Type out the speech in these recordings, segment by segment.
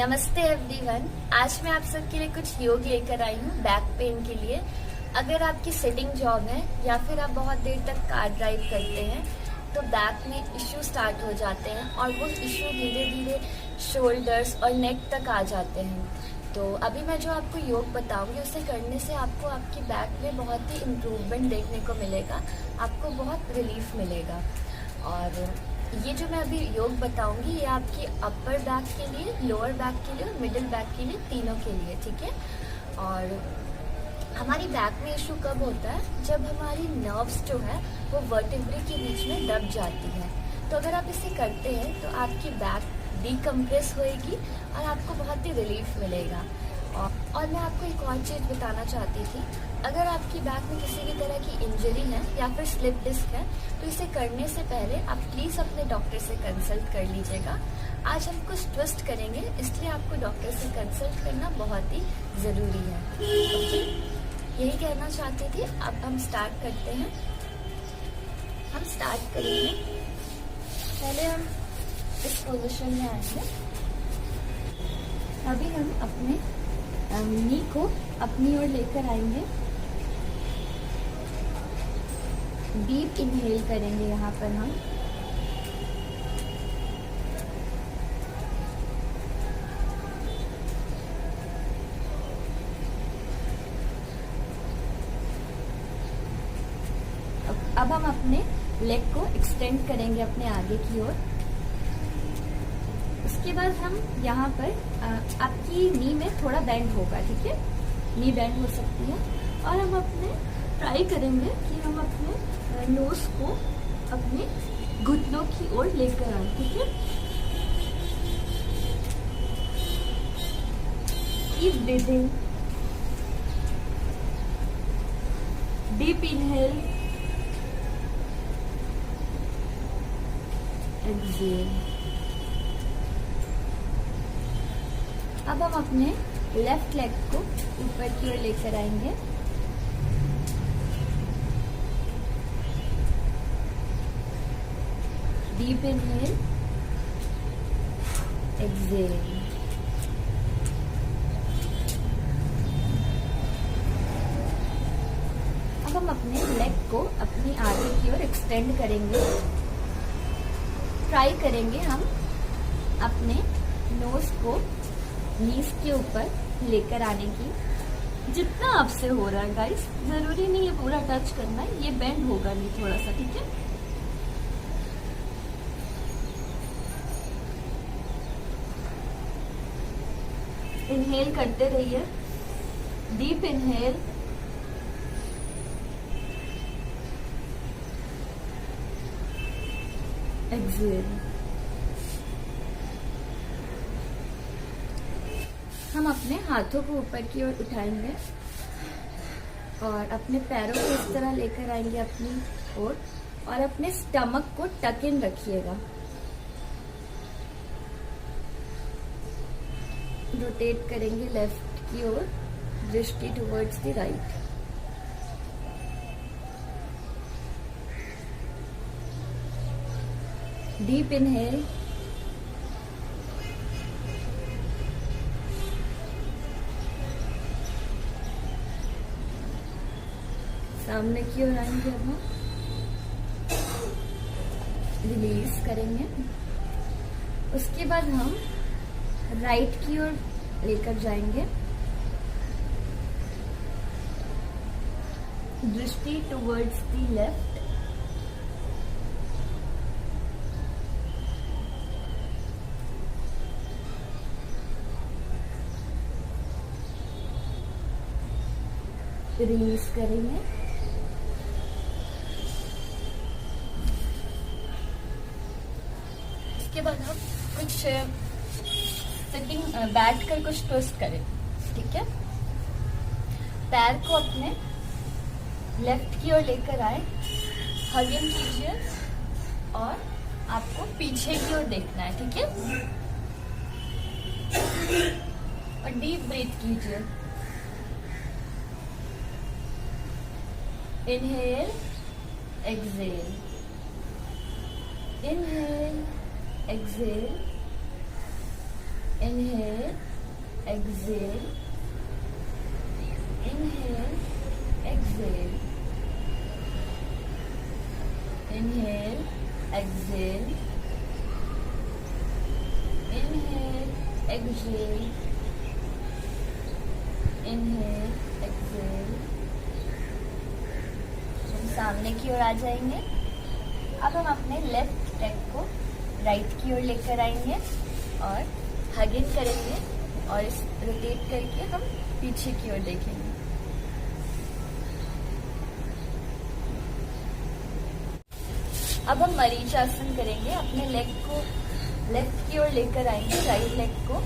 नमस्ते एवरीवन। आज मैं आप सबके लिए कुछ योग लेकर आई हूँ बैक पेन के लिए। अगर आपकी सिटिंग जॉब है या फिर आप बहुत देर तक कार ड्राइव करते हैं तो बैक में इश्यू स्टार्ट हो जाते हैं और वो इश्यू धीरे धीरे शोल्डर्स और नेक तक आ जाते हैं। तो अभी मैं जो आपको योग बताऊंगी उसे करने से आपको आपकी बैक में बहुत ही इम्प्रूवमेंट देखने को मिलेगा, आपको बहुत रिलीफ मिलेगा। और ये जो मैं अभी योग बताऊंगी ये आपकी अपर बैक के लिए, लोअर बैक के लिए और मिडिल बैक के लिए, तीनों के लिए, ठीक है। और हमारी बैक में इशू कब होता है? जब हमारी नर्व्स जो है वो वर्टिब्रे के बीच में दब जाती है। तो अगर आप इसे करते हैं तो आपकी बैक डिकम्प्रेस होएगी और आपको बहुत ही रिलीफ मिलेगा। और मैं आपको एक और चीज़ बताना चाहती थी, अगर आपकी बैक में किसी भी तरह की इंजरी है या फिर स्लिप डिस्क है तो इसे करने से पहले आप प्लीज़ अपने डॉक्टर से कंसल्ट कर लीजिएगा। आज हम कुछ ट्विस्ट करेंगे, इसलिए आपको डॉक्टर से कंसल्ट करना बहुत ही ज़रूरी है। ओके, यही कहना चाहती थी। अब हम स्टार्ट करते हैं। हम स्टार्ट करेंगे, पहले हम इस पोजीशन में आएंगे। अभी हम अपने नी को अपनी ओर लेकर आएंगे। डीप इनहेल करेंगे यहाँ पर हम। अब हम अपने लेग को एक्सटेंड करेंगे अपने आगे की ओर। उसके बाद हम यहाँ पर आपकी नी में थोड़ा बेंड होगा, ठीक है, नी बेंड हो सकती है। और हम अपने ट्राई करेंगे कि हम अपने नोज को अपने घुटनों की ओर लेकर आए, ठीक है। Keep breathing, deep inhale, exhale. अब हम अपने लेफ्ट लेग को ऊपर की ओर लेकर आएंगे। Deep inhale, exhale. अब हम अपने लेग को अपनी आगे की ओर एक्सटेंड करेंगे। ट्राई करेंगे हम अपने नोज को नीज के ऊपर लेकर आने की, जितना आपसे हो रहा है गाइस। जरूरी नहीं है पूरा टच करना है, ये बेंड होगा नहीं थोड़ा सा, ठीक है। इनहेल करते रहिए, डीप इनहेल, एक्सहेल। हम अपने हाथों को ऊपर की ओर उठाएंगे और अपने पैरों को इस तरह लेकर आएंगे अपनी ओर और अपने स्टमक को टक इन रखिएगा। रोटेट करेंगे लेफ्ट की ओर, दृष्टि towards the right. Deep inhale, सामने की ओर आएंगे। अब हम रिलीज करेंगे। उसके बाद हम राइट की ओर लेकर जाएंगे, दृष्टि टुवर्ड्स द लेफ्ट। रिलीज करेंगे। इसके बाद हम कुछ सिटिंग बैठ कर कुछ ट्विस्ट करें, ठीक है। पैर को अपने लेफ्ट की ओर लेकर आए, हगिंग कीजिए और आपको पीछे की ओर देखना है, ठीक है। और डीप ब्रीथ कीजिए। Inhale, exhale, inhale, exhale, inhale, exhale, inhale, exhale, inhale, exhale, inhale, exhale, inhale, exhale। हम सामने की ओर आ जाएंगे। अब हम अपने लेफ्ट लेग को राइट की ओर लेकर आएंगे और हग इन करेंगे और इस रोटेट करके हम पीछे की ओर देखेंगे। अब हम मरीचासन करेंगे। अपने लेग को लेफ्ट की ओर लेकर आएंगे, राइट लेग को,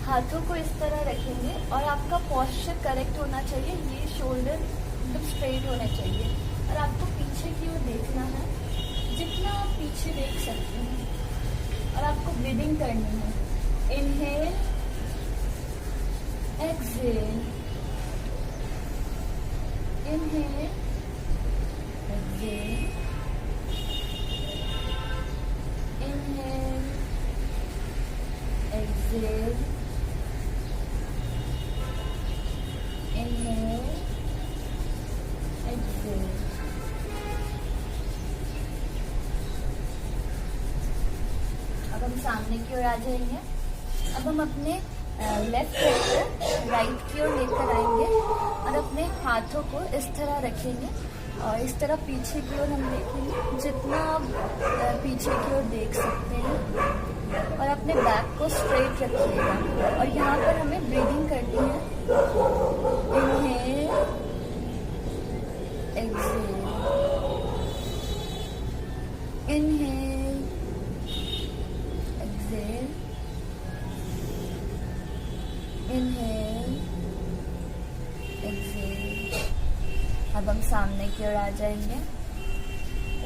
हाथों को इस तरह रखेंगे और आपका पोस्चर करेक्ट होना चाहिए। ये शोल्डर एकदम स्ट्रेट होने चाहिए और आपको पीछे की ओर देखना है, जितना आप पीछे देख सकते हैं। और आपको ब्रीदिंग करनी है। Inhale, exhale, inhale, exhale, inhale, exhale, inhale, exhale. अब हम सामने की ओर आ जाएंगे। अब हम अपने लेफ्ट लेग को राइट की ओर लेकर आएंगे और अपने हाथों को इस तरह रखेंगे और इस तरह पीछे की ओर हम देखेंगे, जितना आप पीछे की ओर देख सकते हैं। और अपने बैक को स्ट्रेट रखिएगा और यहाँ पर हमें ब्रीदिंग करनी है। Inhale, exhale, inhale, exhale, inhale, exhale. अब हम सामने की ओर आ जाएंगे।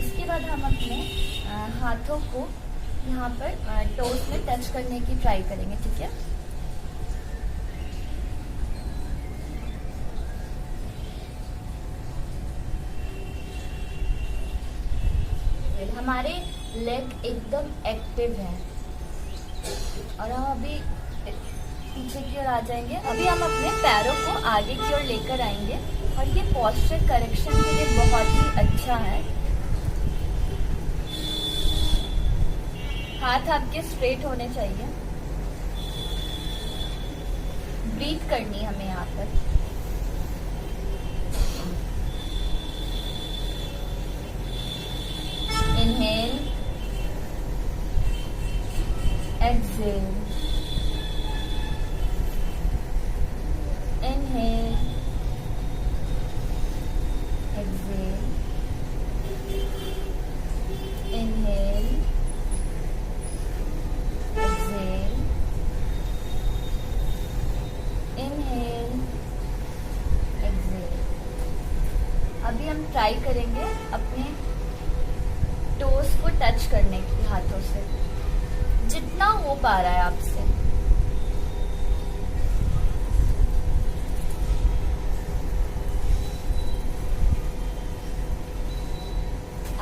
इसके बाद हम अपने हाथों को यहाँ पर टोस में टच करने की ट्राई करेंगे, ठीक है। हमारे लेग एकदम एक्टिव है और हम अभी पीछे की ओर आ जाएंगे। अभी हम अपने पैरों को आगे की ओर लेकर आएंगे और ये पोस्चर करेक्शन के लिए बहुत ही अच्छा है। हाथ आपके स्ट्रेट होने चाहिए। ब्रीथ करनी हमें यहाँ पर। Inhale, exhale, inhale, exhale, inhale, exhale, inhale, exhale. अभी हम ट्राई करेंगे अपने टोस को टच करने की हाथों से, जितना हो पा रहा है आपसे।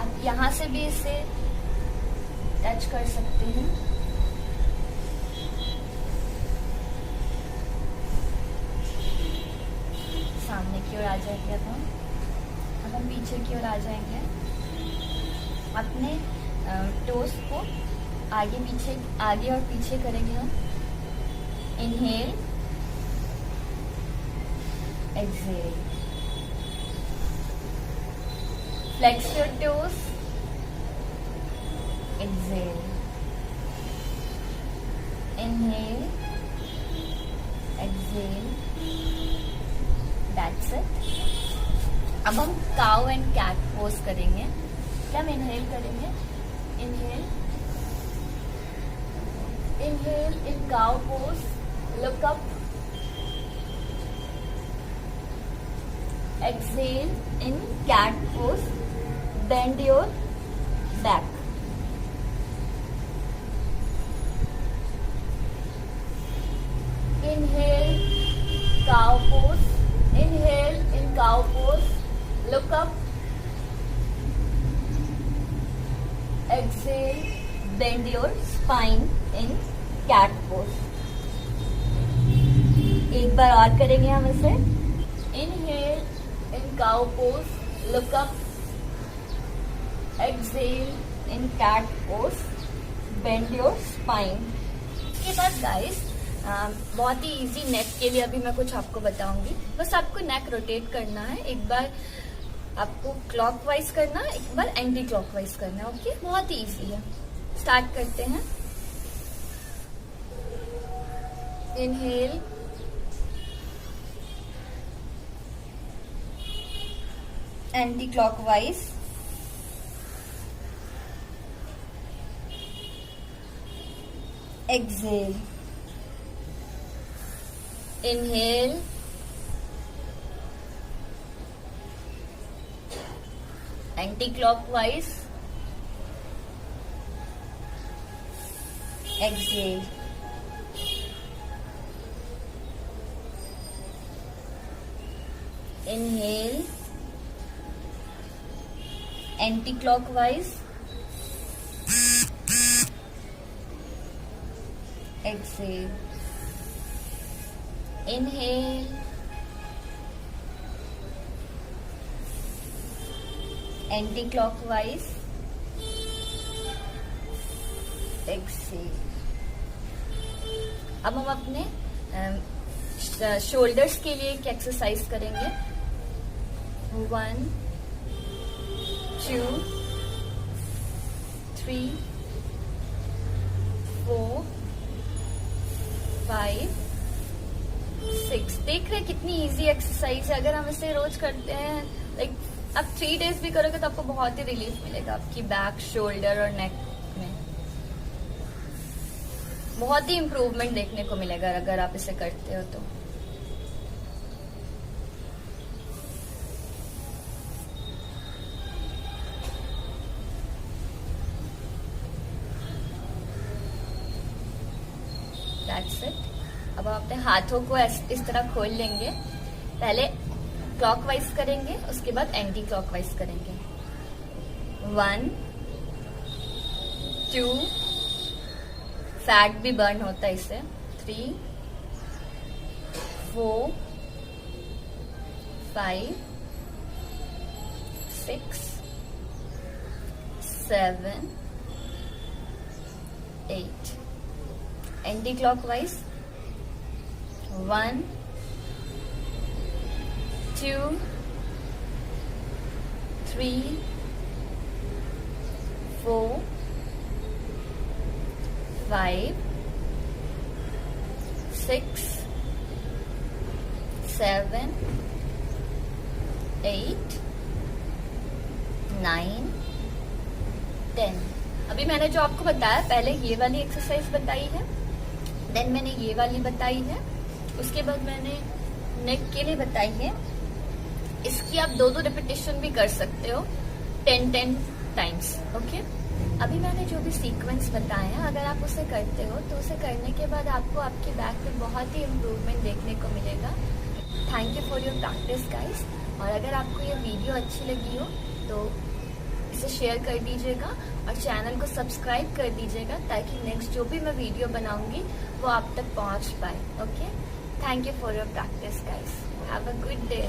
आप यहाँ से भी इसे टच कर सकते हैं। सामने की ओर आ जाएंगे। अब हम पीछे की ओर आ जाएंगे। अपने टोस को आगे पीछे, आगे और पीछे करेंगे हम। Inhale, exhale, flex your toes, exhale, inhale, exhale, that's it. अब हम काउ एंड कैट पोज करेंगे। क्या हम इनहेल करेंगे? Inhale, inhale in cow pose, look up, exhale in cat pose, bend your back. Inhale, cow pose, inhale in cow pose, look up, exhale, bend your spine in cat pose. बार और करेंगे हम इसे। Inhale in cow pose, look up, exhale in cat pose, bend your spine. इसके बाद guys बहुत ही easy नेक के लिए अभी मैं कुछ आपको बताऊंगी। बस आपको नेक रोटेट करना है, एक बार आपको क्लॉकवाइज करना है, एक बार एंटी क्लॉकवाइज करना है। ओके, बहुत ही इजी है। स्टार्ट करते हैं। Inhale, anti clockwise, exhale, inhale, anti clockwise, exhale, inhale, anti clockwise, exhale, inhale, anti clockwise, exhale. अब हम अपने शोल्डर्स के लिए एक एक्सरसाइज करेंगे। 1 2 3 4 5 6। देख रहे कितनी इजी एक्सरसाइज है। अगर हम इसे रोज करते हैं, लाइक आप 3 डेज भी करोगे तो आपको बहुत ही रिलीफ मिलेगा आपकी बैक, शोल्डर और नेक में। बहुत ही इम्प्रूवमेंट देखने को मिलेगा अगर आप इसे करते हो तो। That's it। अब हम अपने हाथों को इस तरह खोल लेंगे। पहले क्लॉकवाइज करेंगे, उसके बाद एंटी क्लॉकवाइज करेंगे। 1 2, फैट भी बर्न होता है इससे। 3 4 5 6 7 8। Anti clockwise 1 2 3 4 5 6 7 8 9 10। अभी मैंने जो आपको बताया, पहले ये वाली एक्सरसाइज बताई है, देन मैंने ये वाली बताई है, उसके बाद मैंने नेक के लिए बताई है। इसकी आप 2-2 रिपीटेशन भी कर सकते हो 10-10 टाइम्स। ओके, अभी मैंने जो भी सीक्वेंस बताया है, अगर आप उसे करते हो तो उसे करने के बाद आपको आपकी बैक में बहुत ही इम्प्रूवमेंट देखने को मिलेगा। Thank you for your practice guys. और अगर आपको ये वीडियो अच्छी लगी हो तो इसे शेयर कर दीजिएगा और चैनल को सब्सक्राइब कर दीजिएगा, ताकि नेक्स्ट जो भी मैं वीडियो बनाऊंगी वो आप तक पहुंच पाए। Okay, thank you for your practice guys. Have a good day.